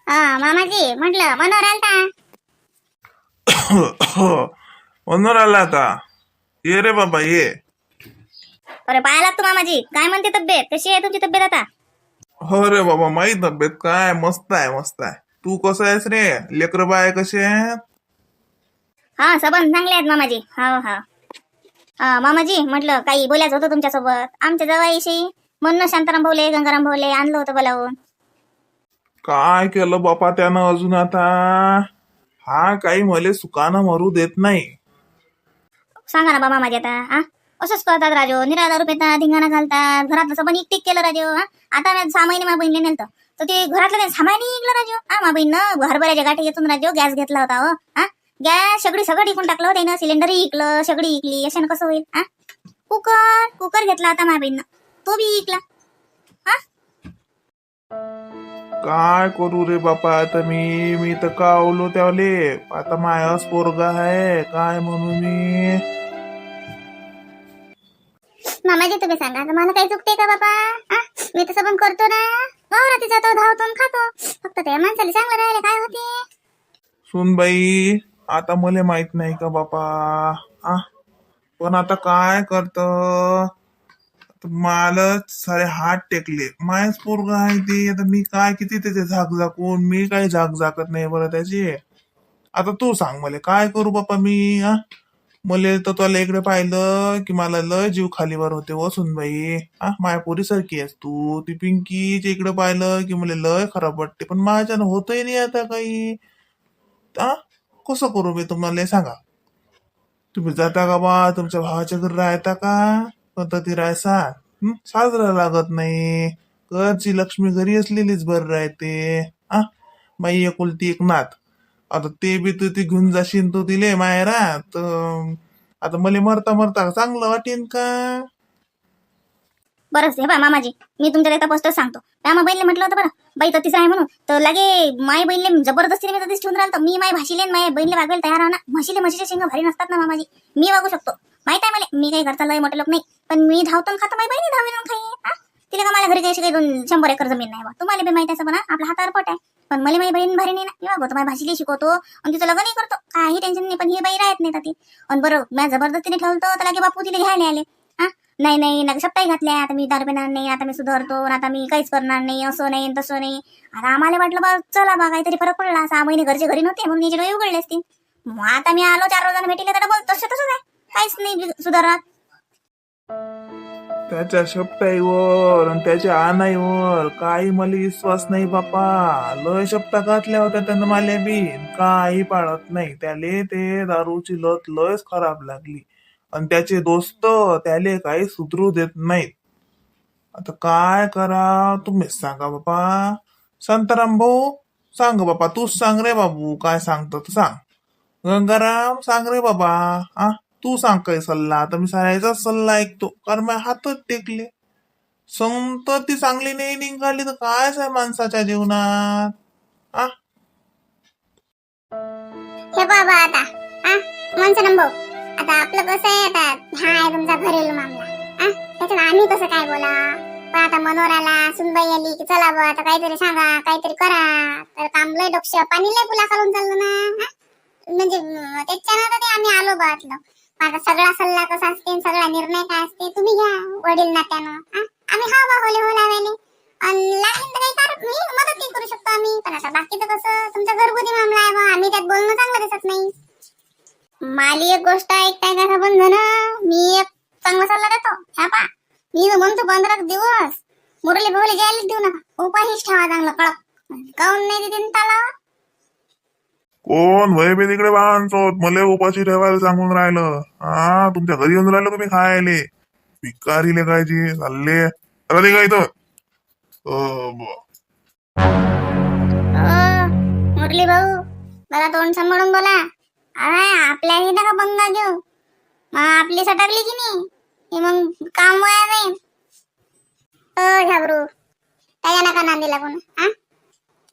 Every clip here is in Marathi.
मामाजी म्हटलं मनोहर आलता. मनोहर आला आता. ये रे बाबा ये. अरे पाहायला तू मामाजी, काय म्हणते तब्येत? कशी आहे तुमची तब्येत आता? हो रे बाबा, माझी तब्येत काय मस्त आहे मस्त आहे. तू कसं आहेस रे? लेकर बाय कसे आहेत? हा सबंध चांगले आहेत मामाजी. हो हो. मामाजी म्हटलं काही बोलायचं होतं तुमच्यासोबत. आमच्या जवळशी म्हणून शांताराम भाऊले गंगाराम भाऊले आणलं होतं बोलावून. काय केलं बापा त्यानं अजून आता? हा काही मले सुखानं मरू देत नाही. सांगा ना बा मामाजी आता. असंच करतात राजो, निरा दारू पेतात, धिंगाणा घालतात, घरातलं सबन इकटीक केलं राजो. आता मी 6 महिने माझ्या बहिणीला नेलतं तर ते घरातलं सामान इकलं राजो. माझ्या बहिणीनं हरभऱ्याच्या गाठी येतून राजो गॅस घेतला होता. हो गॅस सगळं इकून टाकलं त्यानं. सिलेंडरही इकलं, सगळी इकली. अशानं कसं होईल? कुकर घेतला होता माझ्या बहिणीनं, तो बी इकला. काय करू रे बापा आता मी तर कावलो त्यावले. आता मायास पोरगा आहे काय म्हणू मी. मामाजी तुम्ही सांगा, मला काही चुकते का बाबा? मी तर सबन करतो ना. वावरात जातो, धावतो आणि खातो. फक्त त्या माणसाला चांगलं राहायला काय होते? सुनबाई आता मले माहित नाही का बापा. पण आता काय करत, मला सारे हात टेकले. मायच पोरगा आहे ते. आता मी काय किती त्याचे झाकून मी काही झाकत नाही बरं त्याची. आता तू सांग मला काय करू बापा मी. मले तर तुला इकडे पाहिलं की मला लय जीव खालीवर होते हो सुनबाई. माया पोरी सारखी आहेस तू. ती पिंकीच्या इकडे पाहिलं की मला लय खराब वाटते. पण माझ्यानं होतही नाही आता काही. कसं करू मी तुम्हाला सांगा. तुम्ही जाता का बा तुमच्या भावाच्या घरी राहता का? पद्धती राहायचा साजरा लागत नाही. घरची लक्ष्मी घरी असलेलीच बरं राहते. बाई एकुलती एक नात. आता ते बी तू ती घेऊन जाशील तू तिले मायरा तर आता मला मरता चांगलं वाटेन का? बरंच हे बा मामाजी, मी तुमच्या एकदा स्पष्ट सांगतो. त्या बहिणीला म्हटलं होतं बरं, बाई तर तिचं आहे म्हणून, तर लागे माय बहिणीला जबरदस्तीने मी तशीच ठेवून राहिलं. मी माय भाषीले माय बहिणीला वागवायला तयार आहे ना. म्हशीच्या शेंगा भारी नसतात ना मामाजी. मी वागू शकतो, माहित आहे मला. मी काही घरचा लय मोठे लोक नाही, पण मी धावतो खातो. माय बहिणी धावून खाई. तिला का मला घरी काही 100 एकर जमीन नाही बा. तुम्हाला बी माहित आहे. पण आपला हातावर पोट आहे. पण मला माझी बहीण भारी नाही ना. मी वागवतो, माझ्या भाषीला शिकवतो आणि तिचं लग्नही करतो. काही टेन्शन नाही. पण ही बाई राहत नाही ती. आणि बरं मी जबरदस्तीने ठेवतो तर लागे बापू तिला घ्यायला आले. नाही ना शब्दाही घातल्या. आता मी दारू पिणार नाही, आता मी सुधारतो, आता मी काहीच करणार नाही, असं नाही तसं नाही. आता आम्हाला वाटलं बा चला बा काहीतरी फरक पडला. 6 महिने घरचे घरी नव्हते म्हणून याचे डोळे उघडले असतील. मग आता मी आलो 4 रोजाने भेटीला तर बोल तसंच आहे. काहीच नाही सुधारत. त्याच्या शब्दाईवर आणि त्याच्या आणाईवर काही मला विश्वास नाही बापा. लय शब्द घातल्या होत्या त्यानं मला बी. काही पाळत नाही त्याले. ते दारूची लत लयच खराब लागली. आणि त्याचे दोस्त त्याले काही सुधरू देत नाहीत. आता काय करा तुम्हीच सांगा बापा. शांताराम भाऊ सांग बापा. तूच सांग रे बाबू. काय सांगतो तू सांग. गंगाराम सांग रे बाबा. तू सांग काय सल्ला. आता मी साऱ्याचा सल्ला ऐकतो कारण माझ्या हातच टेकले. संतती चांगली नाही निघाली तर कायच आहे माणसाच्या जीवनात. हे बाबा आता मनसनम भाऊ, आता आपलं कसं आहे. आता हा आहे तुमचा घरेलू मामला. त्याच्यात आम्ही कसं काय बोला. पण आता मनोहराला सुनबाई आली की चला बा आता काहीतरी सांगा, काहीतरी करा. तर काम लय डोक्ष पाणी लय पुला खालून चाललं ना. म्हणजे त्याच्यानं तर ते आम्ही आलो बाटलं. आता सगळा सल्ला कसा असते, सगळा निर्णय काय असते तुम्ही घ्या वडील नात्यानं. आम्ही हा बा होले होलावेले आणि लागेल तर काही कारण मी मदतही करू शकतो आम्ही. पण आता बाकीचं कसं तुमचा घरगुती मामला आहे बा. आम्ही त्यात बोलणं चांगलं दिसत नाही. माली एक गोष्ट ऐकताय का बंद ना. मी एक चांगला सल्ला देतो. ह्या पा मी म्हणतो 15 दिवस मुरली भाऊली जायला देऊ नका. उपाशीच ठेवा चांगलं कडक. काऊन नाही देते त्याला. कोण वय बी तिकडे बांधतो मला उपाशी ठेवायला सांगून राहिलं. तुमच्या घरी येऊन राहिलं तुम्ही खायले. भिकारीले कायची चालले राहते का इथं. मुरली भाऊ जरा तोंड सांभाळून बोला. आपल्या इथं का बंगा घेऊ. मग आपली सटकली की नाही मग काम वया जाईल. घाबरू त्याच्या नका नांदी लागून.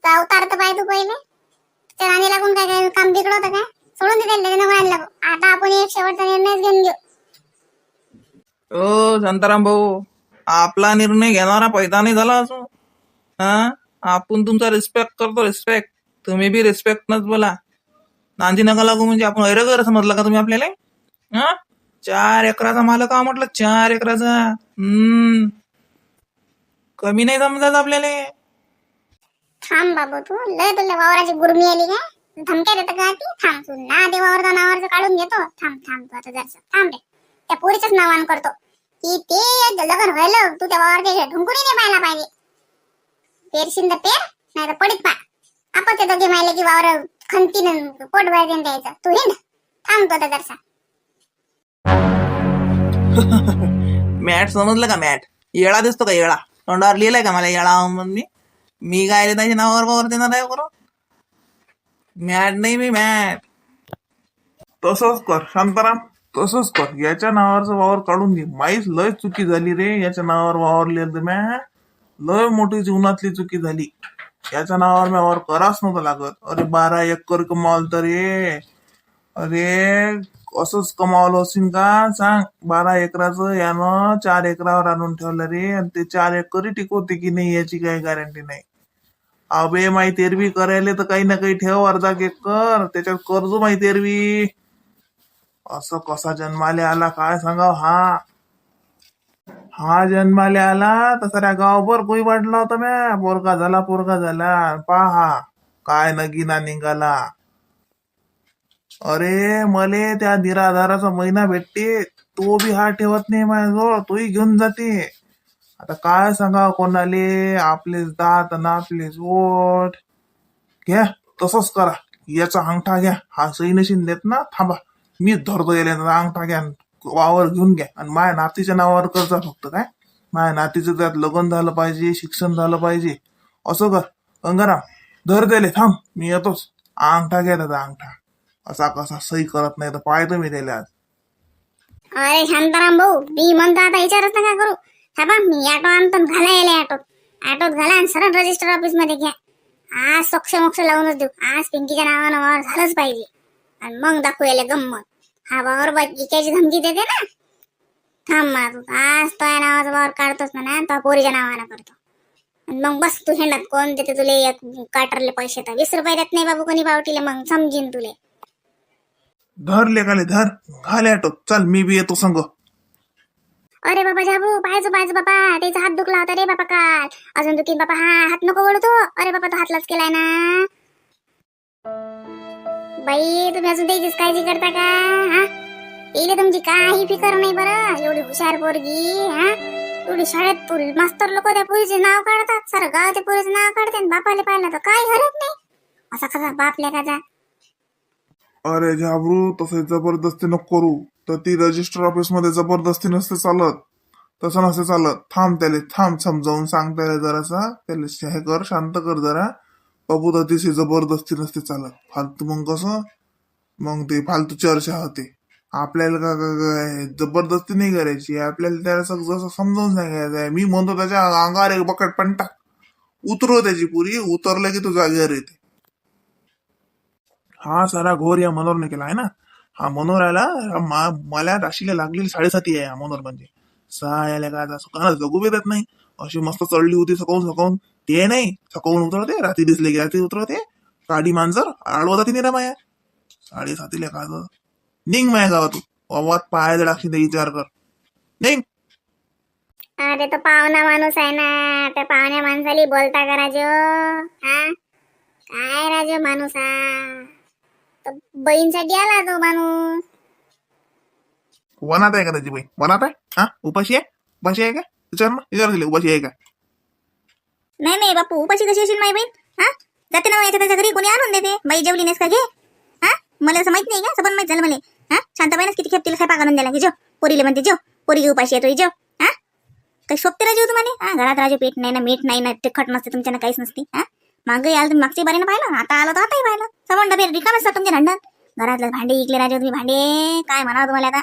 अवतार तर पाहिजे तू पहिले. त्या नांदी लागून काय काम बिघडवतं काय. सोडून दे त्याला व्हायला लागू. आता आपण एक शेवटचा निर्णय घेऊन घेऊ. शांताराम भाऊ आपला निर्णय घेणारा पैदा नाही झाला अजून. आपण तुमचा रिस्पेक्ट करतो, रिस्पेक्ट. तुम्ही बी रिस्पेक्टनच बोला. नांदी नका लागू म्हणजे आपण ऐरगर समजला का तुम्ही आपल्याला? हा, 4 एकराचा मालक का म्हटलं, 4 एकराचा. कमी नाही समजत आपल्याला. थांब बाबू, तू लय तुला वावराची गुरमी आली काय? धमक्या देत का ती? थांब तू ना दे वावरचा नावावरचं काढून घेतो. थांब थांब तू आता जरसं थांब रे. त्या पोरीच्याच नावानं करतो की ते लग्न व्हायलं, तू त्या वावरच्या ढुंकुनी नाही पाहायला पाहिजे. पेरशील तर पेर, नाही तर पडीत पा. आपण ते दोघे मायले की वावर खंतीनं पोट भरते द्यायचं. तू हिंड, थांब तू आता जरसा. मॅट समजलं का? मॅट येळा दिसतो का? येळा तोंडावर लिहिलाय का मला येळा म्हणून? मी काय त्याच्या नावावर वावर देणार आहे करून? मॅट नाही मी, मॅट. तसंच कर शांताराम, तसंच कर. याच्या नावावरचं वावर काढून घे. माहीच लय चुकी झाली रे. याच्या नावावर वावर लिहिलं म्या, लय मोठी जीवनातली चुकी झाली. याच्या नावावर मी वावर कराच नव्हतं लागत. अरे 12 एकर कमावलं तर रे. अरे असंच कमावलं असेल का सांग? 12 एकराचं यानं 4 एकरावर आणून ठेवलं रे. आणि ते 4 एकरही टिकवते की नाही याची काही गॅरंटी नाही. अबे माही तेरवी करायला तर काही ना काही ठेव, अर्धा एकर त्याच्यात कर्ज माही तेरवी. असं कसा जन्माले आला काय सांगाव? हा जन्माले आला तर साऱ्या गावभर कोई वाटला होता म्या. पोरगा झाला, पोरगा झाला. पहा काय नगिना निघाला. अरे मले त्या निराधाराचा महिना भेटते, तो बी हा ठेवत नाही माझ्याजवळ, तोही घेऊन जाते. आता काय सांगाव कोणाले? आपलेच दात आणि आपलेच ओठ. घ्या तसंच करा. याचा अंगठा घ्या. हा सही नशीन देत ना, थांबा मीच धरतो याला. अंगठा घ्या, वावर घेऊन घ्या. आणि माझ्या नातीच्या नावावर कर्जा फक्त. काय माझ्या नातीचं त्यात लग्न झालं पाहिजे, शिक्षण झालं पाहिजे. असं कर गंगाराम, धर दिले. थांब मी येतोच. अंगठा घ्या त्याचा अंगठा. असा कसा सही करत नाही तर पाहतो मी त्याला आज. अरे शांताराम भाऊ, मी म्हणतो आता विचारच नका करू. थांबा, मी ऑटो आणतो, घाला यायला ऑटोत घाला आणि सरळ रजिस्टर ऑफिस मध्ये घ्या. आज सोक्ष मोक्ष लावूनच देऊ. आज पिंकीच्या नावानं वावर झालंच पाहिजे. आणि मग दाखवू यायला गंमत. हा वावर विकायची धमकी देते ना. थांब मला तू, आज तो या नावाचा वावर काढतोच ना, तो पोरीच्या नावानं करतो. आणि मग बस तू हिंडत. कोण देते तुले काटरले पैसे? तर 20 रुपये देत नाही बाबू कोणी पावटीले. मग समजीन तुले. धर लेकाले धर, घाल ऑटोत. चल मी बी येतो संग. अरे बाबा झाबू, पाहायचं बाबा, त्याचा हात दुखला होता रे बाबा काल. अजून दुखीन बाबा. हा हात नको वळू तो. अरे बाबा तो हातलाच केलाय ना. बाई तुम्ही अजून त्याचीच काळजी करता का? हा, येईल तुमची काही फिकर नाही बरं. एवढी हुशार पोरगी. हा, एवढी शाळेत मास्तर लोक त्या पुरीचे नाव काढतात. सारं गाव त्या पुरीचं नाव काढते. बापाले पाहिलं तर काही हरत नाही. असा कसा बाप लेकाचा? अरे झाबरू, तसं जबरदस्ती नको करू. तर ती रजिस्टर ऑफिस मध्ये जबरदस्ती नसते चालत. तसं नसते चालत. थांब त्याला, थांब समजावून सांग त्याला जरासा. त्याला हे कर, शांत कर जरा. बाबू तर तिथे जबरदस्ती नसते चालत. फालतू मग कसं, मग ते फालतू चर्चा होते. आपल्याला काय जबरदस्ती नाही करायची. आपल्याला त्याला जसं समजावून सांगायचं आहे. मी म्हणतो त्याच्या अंगावर एक बकेट पण टाक, उतरव त्याची पुरी. उतरलं की तो जागेवर येते. हा सारा घोर या मनोहरने केला आहे ना. हा मनोहर आला. मला राशीला लागलेली 7.5 आहे हा मनोहर म्हणजे. यायला काय आता सुखानं जगू बी देत नाही. अशी मस्त चढली होती सकाळून. ते नाही सकाळून उतरवते, रात्री दिसले की रात्री उतरवते. काडी मांजर आडवत जाते निरा माया. 7.5 का निघ माया गावातून. वावात पाहायला लागशील विचार कर. निघ. अरे तो पाहुणा माणूस आहे ना. त्या पाहुण्या माणसाली बोलता का राजो? हा, काय राजो माणूस हा? तो बहीणसाठी आला तो माणूस. वनात आहे का त्याची बाई? वनात आहे? हा, उपाशी आहे? उपाशी आहे का? विचार दिले उपाशी आहे का? नाही बापू, उपाशी कशी असेल माई बहीण? हा, जाते ना याच्या त्याच्या घरी, कोणी आणून देते. बाई जेवली नाहीस का? घे. हा, मला असं माहित नाही का? सबन माहित झालं मला. हा, शांताबाईनच किती खेप तिला काय पाक आणून द्याला की जेव. पोरीला म्हणते जेव, पोरी उपाशी येतो जेव. हा, काही सोपते राजू तुम्हाला? हा, घरात राजू पेट नाही ना, मीठ नाही ना, तिखट नसते तुमच्यानं, काहीच नसते. हा, मागे याल तुम्ही मागच्या बारीनं पाहिलं, आता आलो तर आताही पाहिलं. सबन डबे रिकामेच असतात तुमच्या भांडण. घरातलं भांडे इकले राजू तुम्ही. भांडे काय म्हणावं तुम्हाला आता?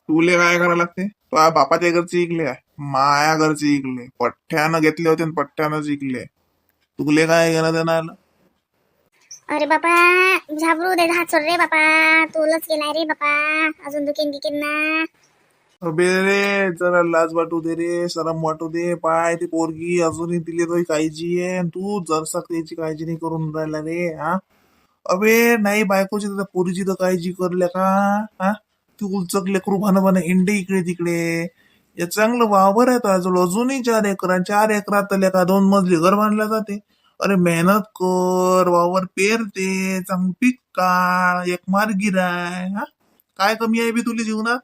तुले काय करायला लागते? तो बापाच्या घरची इकले आहे, माया घरची इकले. पठ्ठ्यानं घेतले होते आणि पठ्ठ्यानंच इकले. तुले काय घेणं देणं आलं? अरे बापा झाबरू, दे हात सोड रे बापा. तू लस केलाय रे बापा. अजून दुखीन ना. अबे रे जरा लाज वाटू दे रे, शरम वाटू दे. पाय ती पोरगी अजूनही तिले तो काळजी आहे आणि तू जरसा त्याची काळजी नाही करून राहिला रे. हा अबे नाही बायकोची तर पोरीची तर काळजी करल्या का? हा तू उलचक लेकरू भान हिंडे इकडे तिकडे. या चांगलं वावर आहे तो अजूनही 4 एकरात तर लेका 2 मजली घर बांधल्या जाते. अरे मेहनत कर, वावर पेरते, चांगलं पीक काढ, एक मार्गी राय. हा काय कमी आहे बी तुला जीवनात?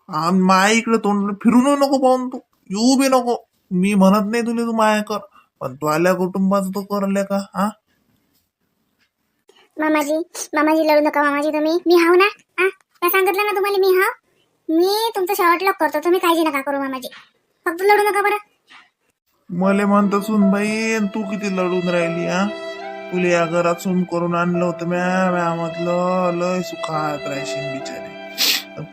हा माया इकडे तोंड फिरून नको पाहून तू येऊ बी नको. मी म्हणत नाही तुला तू माया कर, पण तू आल्या कुटुंबाचं तो करले का? हा मामाजी मामाजी लढू नका मामाजी, तुम्ही मी हाव ना. मी सांगितलं ना तुम्हाला मी हाव. मी तुमचं शेवट लॉक करतो, तुम्ही काळजी नका करू मामाजी. फक्त लढू नका बरं. मले म्हणत सुनबाई तू किती लढून राहिली. हा तुला या घरात सून करून आणलं होतं म्या म्हटलं लय सुखात राहशील बिचारे.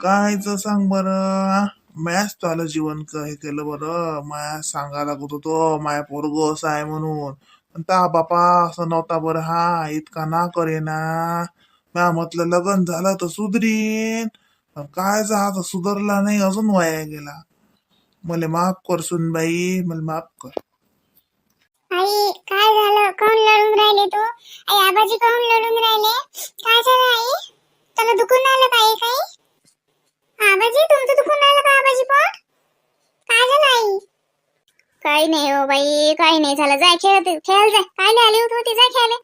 कायच सांग बरं. मॅच चालू जीवन काय केलं बरं. माया सांगा लागत होतो माया पोरग असं आहे म्हणून, पण ता बापा असं नव्हता बरं. हा इतका ना करे ना. म्या म्हटलं लग्न झालं तर सुधरीन, पण काय आता सुधारला नाही, अजून वाया गेला. मला माफ कर सुनबाई, मला माफ कर. आई काय झालं? कोण लढून राहिले तू? आई आबाजी कोण लढून राहिले? काय झालं आई? त्याला दुखून आलं काही काही? आबाजी तुमचं दुखून आलं का आबाजी पोट? काय झालं आई? काही नाही हो बाई, काही नाही झालं. जाय खेळ जाय. काय आली होती जाय खेळले.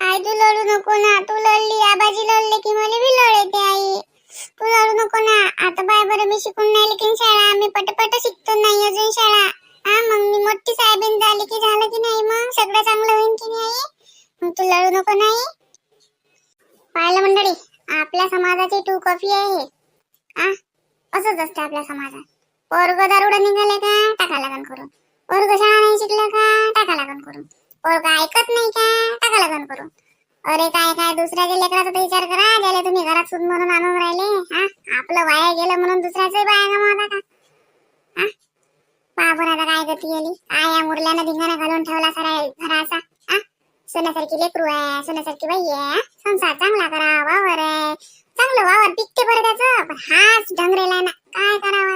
आई तू लढू नको ना. तू लढली, आबाजी लढले की मला बी लढ येते आई. तू लढू नको ना. आता बाय बरं मी शिकून नाही की शाळा, मी पटपट शिकतो नाही अजून शाळा. मग मी मोठी साहेबीन झाली की झालं की नाही, मग सगळं चांगलं होईल की नाही. मग तू लढू नको नाही. पाहिलं मंडळी, आपल्या समाजाची टू कॉफी आहे हे. असंच असतं आपल्या समाजात. पोरग दारुडा निघाले का टाका लागण करून. पोरग शाळा नाही शिकलं का टाका लागण करून. पोरग ऐकत नाही का टाका लागण करून. अरे काय काय दुसऱ्याच्या लेकराचा तर विचार करा, ज्याला तुम्ही घरात सून म्हणून आणून राहिले. आपलं वाया गेलं म्हणून दुसऱ्याचं वाया गमावता का? बाबर आता काय गती आली. काय या मुरल्यानं धिंगाणा घालून ठेवला सारा घराचा. सोन्यासारखी लेकरू आहे, सोन्यासारखी बाई आहे. संसार चांगला करा, वावर आहे चांगलं, वावर पिकते बरं त्याचं. पण हाच ढंगरेला ना. काय करावं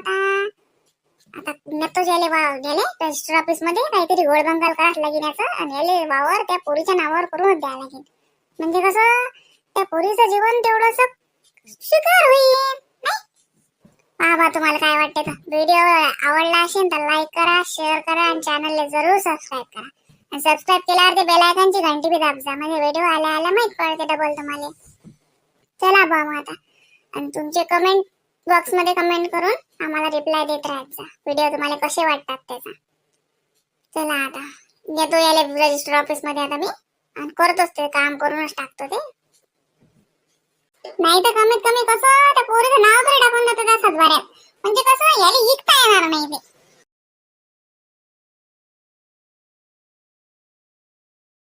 आता नेतो गेले गेले रजिस्टर ऑफिस मध्ये काहीतरी गोळबंगाल करावं लागेल याचं, आणि याले वावर त्या पोरीच्या नावावर करून द्यावं लागेल. म्हणजे कसं त्या पोरीचं जीवन तेवढंस शिकार होईल. बाबा तुम्हाला काय वाटते? तर व्हिडिओ आवडला असेल तर लाईक करा, शेअर करा आणि चॅनलला जरूर सबस्क्राईब करा. आणि सबस्क्राईब केल्यावर ते बेल आयकॉनची घंटी बी दाबजा, म्हणजे व्हिडिओ आल्या माहित पडते डबल तुम्हाला. चला बाबा आता, आणि तुमचे कमेंट बॉक्स मध्ये कमेंट करून आम्हाला रिप्लाय देत राहायचा. व्हिडिओ तुम्हाला कसे वाटतात त्याचा. चला आता येतो याले रजिस्टर ऑफिस मध्ये आता मी, आणि करतोच ते काम, करूनच टाकतो ते. नाही तर कमीत कमी कसं त्या पोरीचं नाव तरी टाकून देतो त्या सातबाऱ्यात, म्हणजे कसं याला इकता येणार नाही ते.